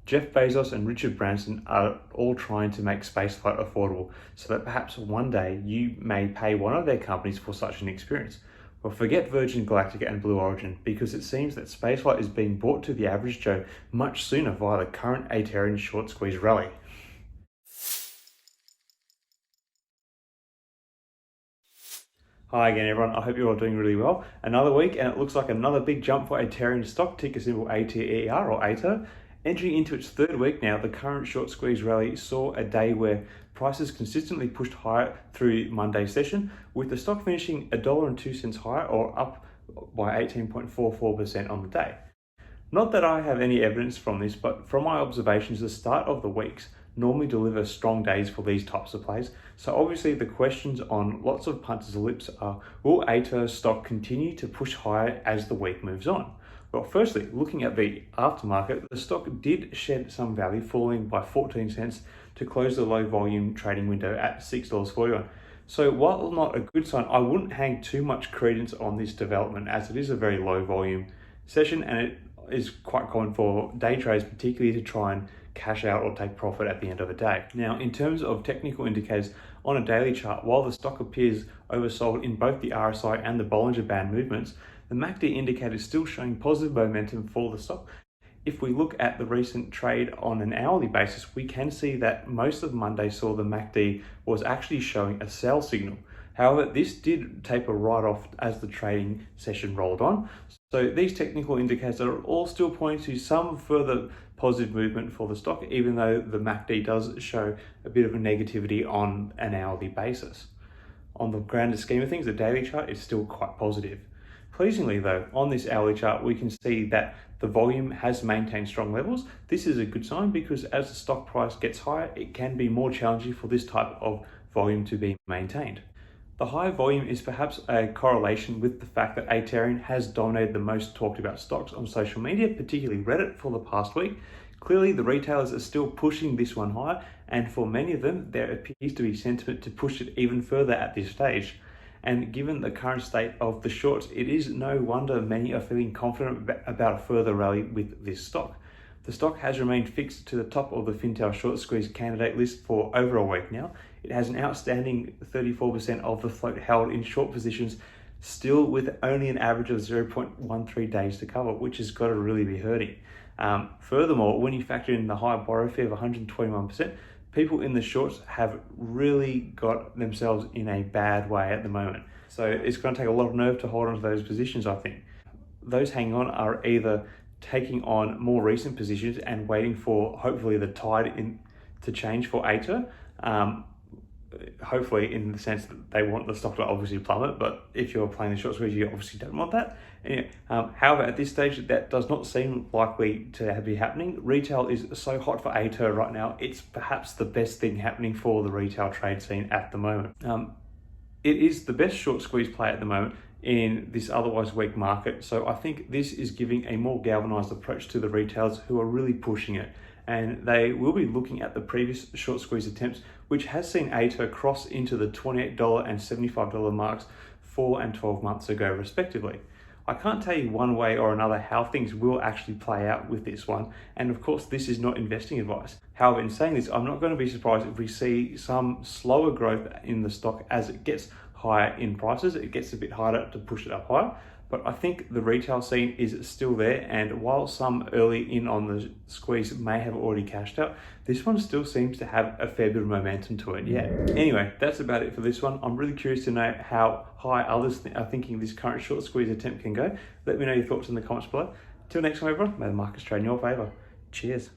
Jeff Bezos and Richard Branson are all trying to make spaceflight affordable so that perhaps one day you may pay one of their companies for such an experience. Well, forget Virgin Galactic and Blue Origin, because it seems that spaceflight is being brought to the average Joe much sooner via the current Aterian short squeeze rally. Hi again everyone, I hope you're all doing really well. Another week and it looks like another big jump for Aterian stock, ticker symbol Ater or Ater. Entering into its third week now, the current short squeeze rally saw a day where prices consistently pushed higher through Monday's session, with the stock finishing $1.02 higher or up by 18.44% on the day. Not that I have any evidence from this, but from my observations, the start of the weeks normally deliver strong days for these types of plays. So obviously the questions on lots of punters' lips are, will Ater stock continue to push higher as the week moves on? Well, firstly, looking at the aftermarket, the stock did shed some value, falling by 14 cents to close the low volume trading window at $6.41. So while not a good sign, I wouldn't hang too much credence on this development, as it is a very low volume session and it is quite common for day traders particularly to try and cash out or take profit at the end of the day. Now, in terms of technical indicators on a daily chart, while the stock appears oversold in both the RSI and the Bollinger Band movements, the MACD indicator is still showing positive momentum for the stock. If we look at the recent trade on an hourly basis, we can see that most of Monday saw the MACD was actually showing a sell signal. However, this did taper right off as the trading session rolled on. So these technical indicators are all still pointing to some further positive movement for the stock, even though the MACD does show a bit of a negativity on an hourly basis. On the grander scheme of things, the daily chart is still quite positive. Pleasingly though, on this hourly chart, we can see that the volume has maintained strong levels. This is a good sign because as the stock price gets higher, it can be more challenging for this type of volume to be maintained. The high volume is perhaps a correlation with the fact that Aterian has dominated the most talked about stocks on social media, particularly Reddit, for the past week. Clearly, the retailers are still pushing this one higher, and for many of them, there appears to be sentiment to push it even further at this stage. And given the current state of the shorts, it is no wonder many are feeling confident about a further rally with this stock. The stock has remained fixed to the top of the Fintel short squeeze candidate list for over a week now. It has an outstanding 34% of the float held in short positions, still with only an average of 0.13 days to cover, which has got to really be hurting. Furthermore, when you factor in the high borrow fee of 121%, people in the shorts have really got themselves in a bad way at the moment. So it's going to take a lot of nerve to hold on to those positions, I think. Those hanging on are either taking on more recent positions and waiting for hopefully the tide to change for Ater. Hopefully in the sense that they want the stock to obviously plummet, but if you're playing the short squeeze, you obviously don't want that. Anyway, however, at this stage, that does not seem likely to be happening. Retail is so hot for Ater right now, it's perhaps the best thing happening for the retail trade scene at the moment. It is the best short squeeze play at the moment in this otherwise weak market, so I think this is giving a more galvanized approach to the retailers who are really pushing it. And they will be looking at the previous short squeeze attempts, which has seen Ater cross into the $28 and $75 marks 4 and 12 months ago, respectively. I can't tell you one way or another how things will actually play out with this one, and of course this is not investing advice. However, in saying this, I'm not going to be surprised if we see some slower growth in the stock as it gets higher in prices. It gets a bit harder to push it up higher. But I think the retail scene is still there, and while some early in on the squeeze may have already cashed out, this one still seems to have a fair bit of momentum to it yet. Anyway, that's about it for this one. I'm really curious to know how high others are thinking this current short squeeze attempt can go. Let me know your thoughts in the comments below. Till next time everyone, may the markets trade in your favour. Cheers.